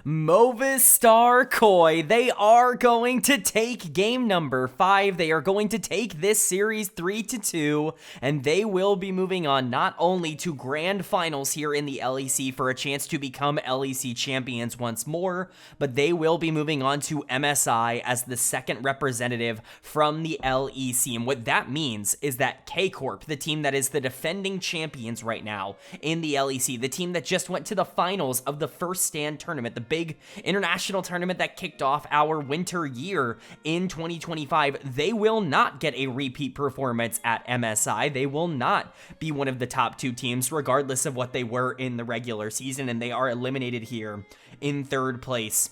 Movistar Koi. They are going to take game number 5. They are going to take this series 3-2, and they will be moving on not only to grand finals here in the LEC for a chance to become LEC champions once more, but they will be moving on to MSI as the second representative from the LEC. And what that means is that Corp, the team that is the defending champions right now in the LEC, the team that just went to the finals of the First Stand tournament, the big international tournament that kicked off our winter year in 2025, they will not get a repeat performance at MSI. They will not be one of the top 2 teams, regardless of what they were in the regular season, and they are eliminated here in 3rd place.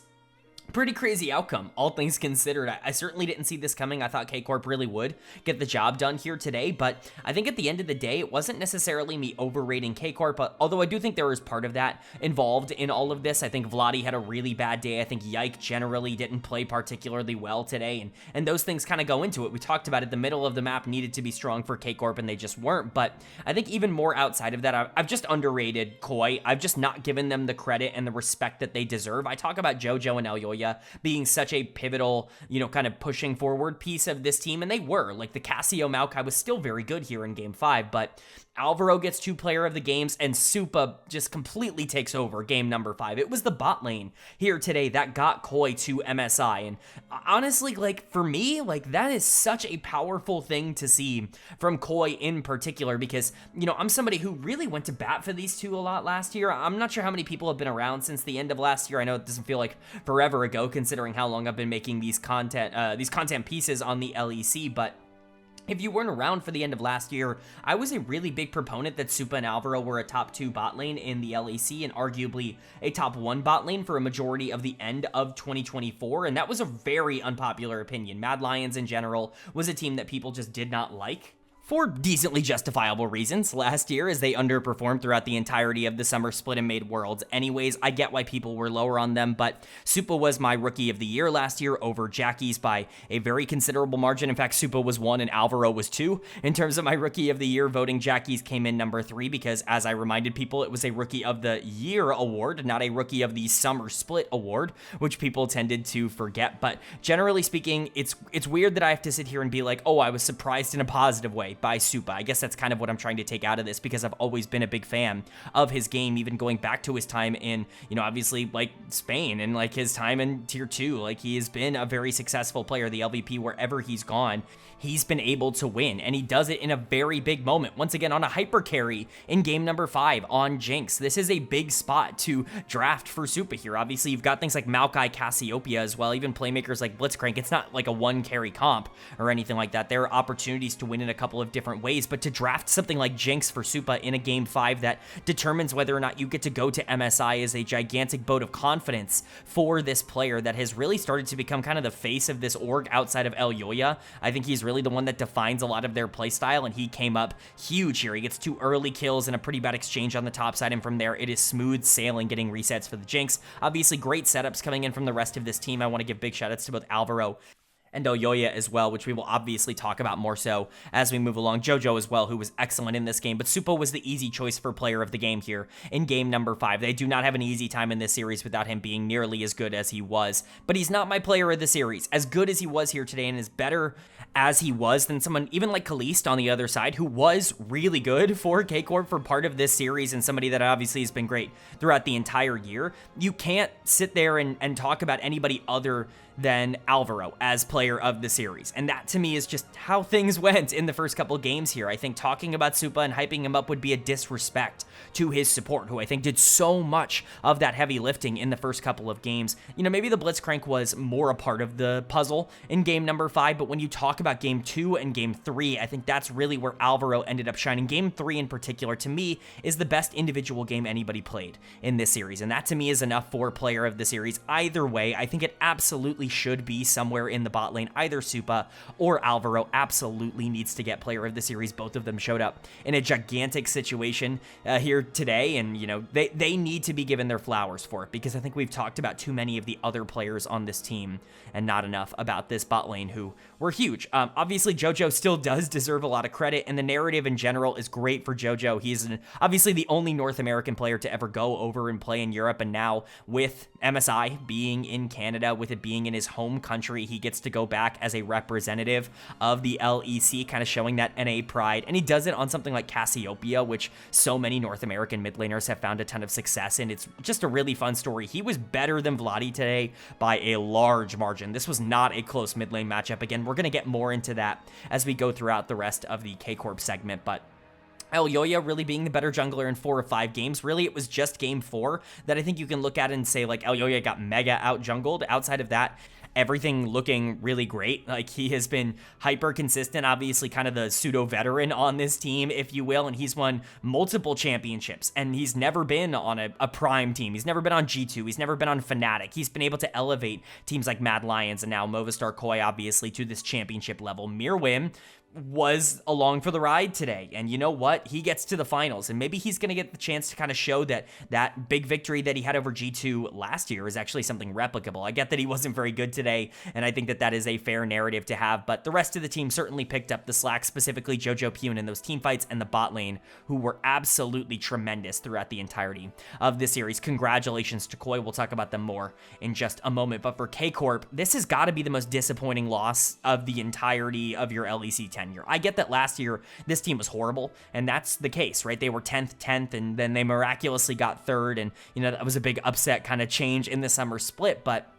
Pretty crazy outcome, all things considered. I certainly didn't see this coming. I thought K-Corp really would get the job done here today, but I think at the end of the day, it wasn't necessarily me overrating K-Corp, but although I do think there was part of that involved in all of this. I think Vladi had a really bad day. I think Yike generally didn't play particularly well today, and those things kind of go into it. We talked about it, the middle of the map needed to be strong for K-Corp, and they just weren't, but I think even more outside of that, I've just underrated Koi. I've just not given them the credit and the respect that they deserve. I talk about JoJo and Elyoya being such a pivotal, kind of pushing forward piece of this team, and they were. Like, the Casio Maokai was still very good here in Game 5, but Alvaro gets 2 player of the games, and Supa just completely takes over game number 5. It was the bot lane here today that got Koi to MSI, and honestly, like, for me, like, that is such a powerful thing to see from Koi in particular, because, I'm somebody who really went to bat for these two a lot last year. I'm not sure how many people have been around since the end of last year. I know it doesn't feel like forever ago, considering how long I've been making these content pieces on the LEC, but if you weren't around for the end of last year, I was a really big proponent that Supa and Alvaro were a top 2 bot lane in the LEC and arguably a top 1 bot lane for a majority of the end of 2024, and that was a very unpopular opinion. Mad Lions in general was a team that people just did not like, for decently justifiable reasons last year, as they underperformed throughout the entirety of the summer split and made Worlds. Anyways, I get why people were lower on them, but Supa was my Rookie of the Year last year over Jackie's by a very considerable margin. In fact, Supa was 1 and Alvaro was 2. In terms of my Rookie of the Year voting, Jackie's came in number 3 because, as I reminded people, it was a Rookie of the Year award, not a Rookie of the Summer Split award, which people tended to forget. But generally speaking, it's weird that I have to sit here and be like, oh, I was surprised in a positive way by Supa. I guess that's kind of what I'm trying to take out of this, because I've always been a big fan of his game, even going back to his time in, obviously, like, Spain and, like, his time in Tier 2. Like, he has been a very successful player, the LVP, wherever he's gone. He's been able to win, and he does it in a very big moment. Once again, on a hyper carry in game number 5 on Jinx. This is a big spot to draft for Supa here. Obviously, you've got things like Maokai, Cassiopeia as well, even playmakers like Blitzcrank. It's not like a 1 carry comp or anything like that. There are opportunities to win in a couple of different ways, but to draft something like Jinx for Supa in a game 5 that determines whether or not you get to go to MSI is a gigantic vote of confidence for this player that has really started to become kind of the face of this org outside of Elyoya. I think he's really the one that defines a lot of their playstyle, and he came up huge here. He gets 2 early kills and a pretty bad exchange on the top side, and from there it is smooth sailing, getting resets for the Jinx. Obviously, great setups coming in from the rest of this team. I want to give big shoutouts to both Alvaro and Elyoya as well, which we will obviously talk about more so as we move along. JoJo as well, who was excellent in this game, but Supa was the easy choice for player of the game here in game number 5. They do not have an easy time in this series without him being nearly as good as he was, but he's not my player of the series. As good as he was here today, and as better as he was than someone even like Kaliste on the other side, who was really good for K-Corp for part of this series, and somebody that obviously has been great throughout the entire year, you can't sit there and talk about anybody other than Alvaro as player of the series. And that to me is just how things went in the first couple games here. I think talking about Supa and hyping him up would be a disrespect to his support, who I think did so much of that heavy lifting in the first couple of games. Maybe the Blitzcrank was more a part of the puzzle in game number 5, but when you talk about game 2 and game 3, I think that's really where Alvaro ended up shining. Game 3 in particular, to me, is the best individual game anybody played in this series, and that to me is enough for player of the series. Either way, I think it absolutely should be somewhere in the bot lane. Either Supa or Alvaro absolutely needs to get player of the series. Both of them showed up in a gigantic situation here today, and they need to be given their flowers for it, because I think we've talked about too many of the other players on this team and not enough about this bot lane, who were huge. Obviously, JoJo still does deserve a lot of credit, and the narrative in general is great for JoJo. He's obviously the only North American player to ever go over and play in Europe, and now with MSI being in Canada, with it being in his home country, he gets to go back as a representative of the LEC, kind of showing that NA pride, and he does it on something like Cassiopeia, which so many North American mid laners have found a ton of success in. It's just a really fun story. He was better than Vladi today by a large margin. This was not a close mid lane matchup. Again, we're going to get more into that as we go throughout the rest of the K-Corp segment, but Elyoya really being the better jungler in 4 of 5 games. Really, it was just game 4 that I think you can look at and say, like, Elyoya got mega out jungled. Outside of that, everything looking really great. Like, he has been hyper consistent, obviously kind of the pseudo veteran on this team, if you will, and he's won multiple championships, and he's never been on a prime team. He's never been on G2. He's never been on Fnatic. He's been able to elevate teams like Mad Lions and now Movistar Koi, obviously, to this championship level. Mirwin was along for the ride today, and you know what? He gets to the finals, and maybe he's going to get the chance to kind of show that that big victory that he had over G2 last year is actually something replicable. I get that he wasn't very good today, and I think that that is a fair narrative to have, but the rest of the team certainly picked up the slack, specifically Jojo Pune in those team fights and the bot lane, who were absolutely tremendous throughout the entirety of this series. Congratulations to Koi. We'll talk about them more in just a moment, but for K-Corp, this has got to be the most disappointing loss of the entirety of your LEC tenure. I get that last year this team was horrible, and that's the case, right? They were 10th, and then they miraculously got 3rd, and you know, that was a big upset kind of change in the summer split, but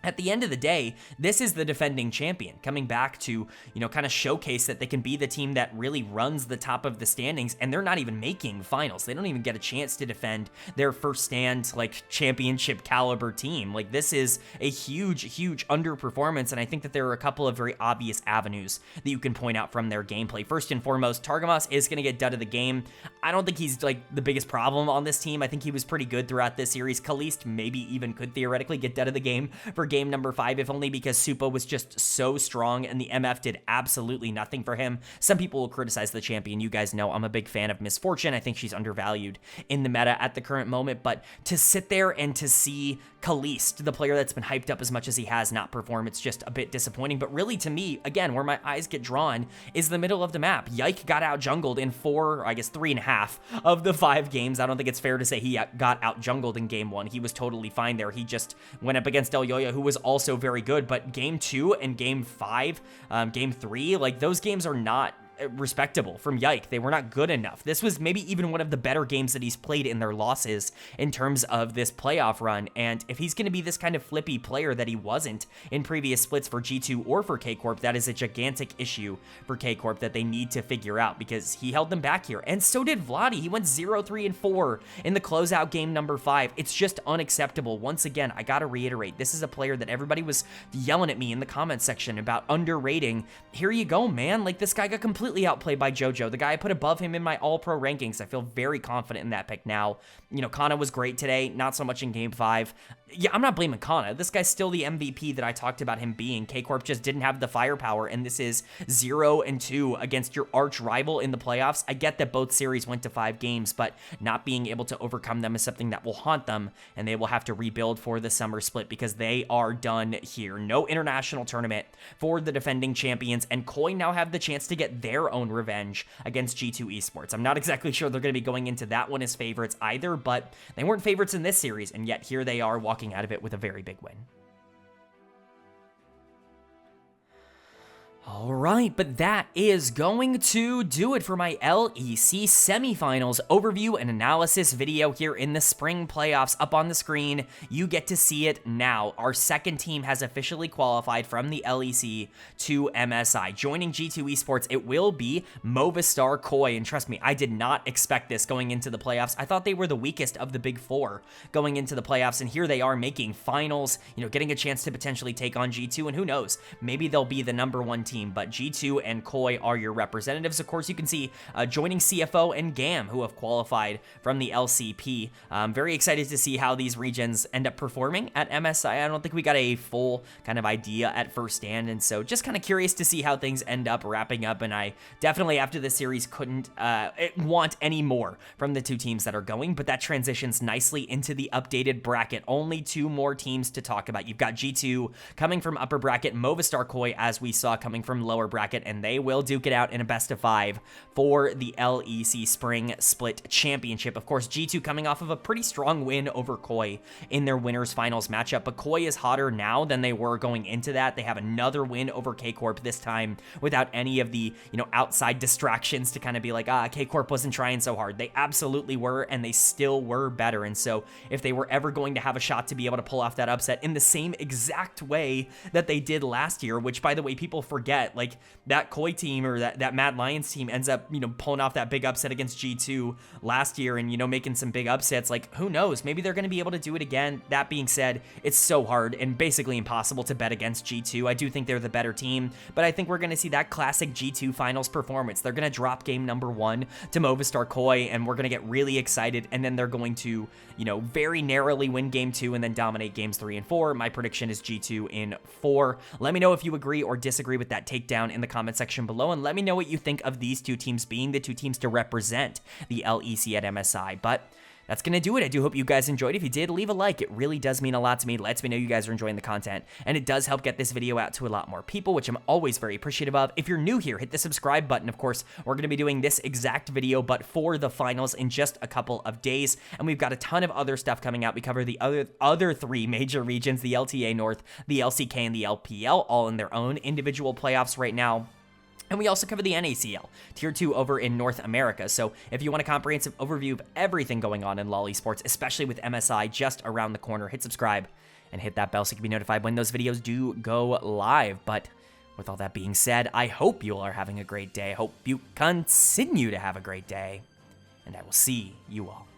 at the end of the day, this is the defending champion coming back to, you know, kind of showcase that they can be the team that really runs the top of the standings, and they're not even making finals. They don't even get a chance to defend their first stand, like, championship caliber team. Like, this is a huge underperformance, and I think that there are a couple of very obvious avenues that you can point out from their gameplay. First and foremost, Targamas is going to get dud of the game. I don't think he's, like, the biggest problem on this team. I think he was pretty good throughout this series. Kalist maybe even could theoretically get dud of the game for game number 5, if only because Supa was just so strong and the MF did absolutely nothing for him. Some people will criticize the champion. You guys know I'm a big fan of Miss Fortune. I think she's undervalued in the meta at the current moment, but to sit there and to see Kalist, the player that's been hyped up as much as he has, not perform, it's just a bit disappointing. But really, to me, again, where my eyes get drawn is the middle of the map. Yike got out jungled in 3.5 of the 5 games. I don't think it's fair to say he got out jungled in game 1. He was totally fine there. He just went up against Elyoya, who was also very good, but game 2 and game 5, game 3, like, those games are not respectable from Yike. They were not good enough. This was maybe even one of the better games that he's played in their losses in terms of this playoff run, and if he's going to be this kind of flippy player that he wasn't in previous splits for G2 or for K-Corp, that is a gigantic issue for K-Corp that they need to figure out, because he held them back here, and so did Vladi. He went 0-3-4 in the closeout game number 5. It's just unacceptable. Once again, I gotta reiterate, this is a player that everybody was yelling at me in the comment section about underrating. Here you go, man. Like, this guy got completely outplayed by Jojo, the guy I put above him in my all-pro rankings. I feel very confident in that pick now. You know, Kana was great today, not so much in game 5. Yeah, I'm not blaming Kana. This guy's still the MVP that I talked about him being. K-Corp just didn't have the firepower, and this is 0-2 against your arch rival in the playoffs. I get that both series went to 5 games, but not being able to overcome them is something that will haunt them, and they will have to rebuild for the summer split, because they are done here. No international tournament for the defending champions, and Koi now have the chance to get their own revenge against G2 Esports. I'm not exactly sure they're going to be going into that one as favorites either, but they weren't favorites in this series, and yet here they are walking out of it with a very big win. All right, but that is going to do it for my LEC semifinals overview and analysis video here in the spring playoffs. Up on the screen, you get to see it now. Our second team has officially qualified from the LEC to MSI. Joining G2 Esports, it will be Movistar Koi, and trust me, I did not expect this going into the playoffs. I thought they were the weakest of the big 4 going into the playoffs, and here they are making finals, you know, getting a chance to potentially take on G2, and who knows, maybe they'll be the #1 team. But G2 and Koi are your representatives. Of course, you can see joining CFO and GAM, who have qualified from the LCP. Very excited to see how these regions end up performing at MSI. I don't think we got a full kind of idea at first stand, and so just kind of curious to see how things end up wrapping up, and I definitely, after this series, couldn't want any more from the 2 teams that are going, but that transitions nicely into the updated bracket. Only 2 more teams to talk about. You've got G2 coming from upper bracket, Movistar Koi, as we saw, coming from lower bracket, and they will duke it out in a best of 5 for the LEC Spring Split Championship. Of course, G2 coming off of a pretty strong win over Koi in their winners finals matchup, but Koi is hotter now than they were going into that. They have another win over K-Corp, this time without any of the, you know, outside distractions to kind of be like, K-Corp wasn't trying so hard. They absolutely were, and they still were better, and so if they were ever going to have a shot to be able to pull off that upset in the same exact way that they did last year, which, by the way, people forget, upset. Like, that Koi team or that Mad Lions team ends up, pulling off that big upset against G2 last year and, making some big upsets. Like, who knows? Maybe they're going to be able to do it again. That being said, it's so hard and basically impossible to bet against G2. I do think they're the better team, but I think we're going to see that classic G2 finals performance. They're going to drop game number 1 to Movistar Koi, and we're going to get really excited, and then they're going to, very narrowly win game 2 and then dominate games 3 and 4. My prediction is G2 in 4. Let me know if you agree or disagree with that takedown in the comment section below, and let me know what you think of these two teams being the two teams to represent the LEC at MSI. But that's going to do it. I do hope you guys enjoyed. If you did, leave a like. It really does mean a lot to me. It lets me know you guys are enjoying the content, and it does help get this video out to a lot more people, which I'm always very appreciative of. If you're new here, hit the subscribe button. Of course, we're going to be doing this exact video, but for the finals in just a couple of days, and we've got a ton of other stuff coming out. We cover the other 3 major regions, the LTA North, the LCK, and the LPL, all in their own individual playoffs right now. And we also cover the NACL, Tier 2 over in North America. So if you want a comprehensive overview of everything going on in LoL esports, especially with MSI just around the corner, hit subscribe and hit that bell so you can be notified when those videos do go live. But with all that being said, I hope you all are having a great day. I hope you continue to have a great day. And I will see you all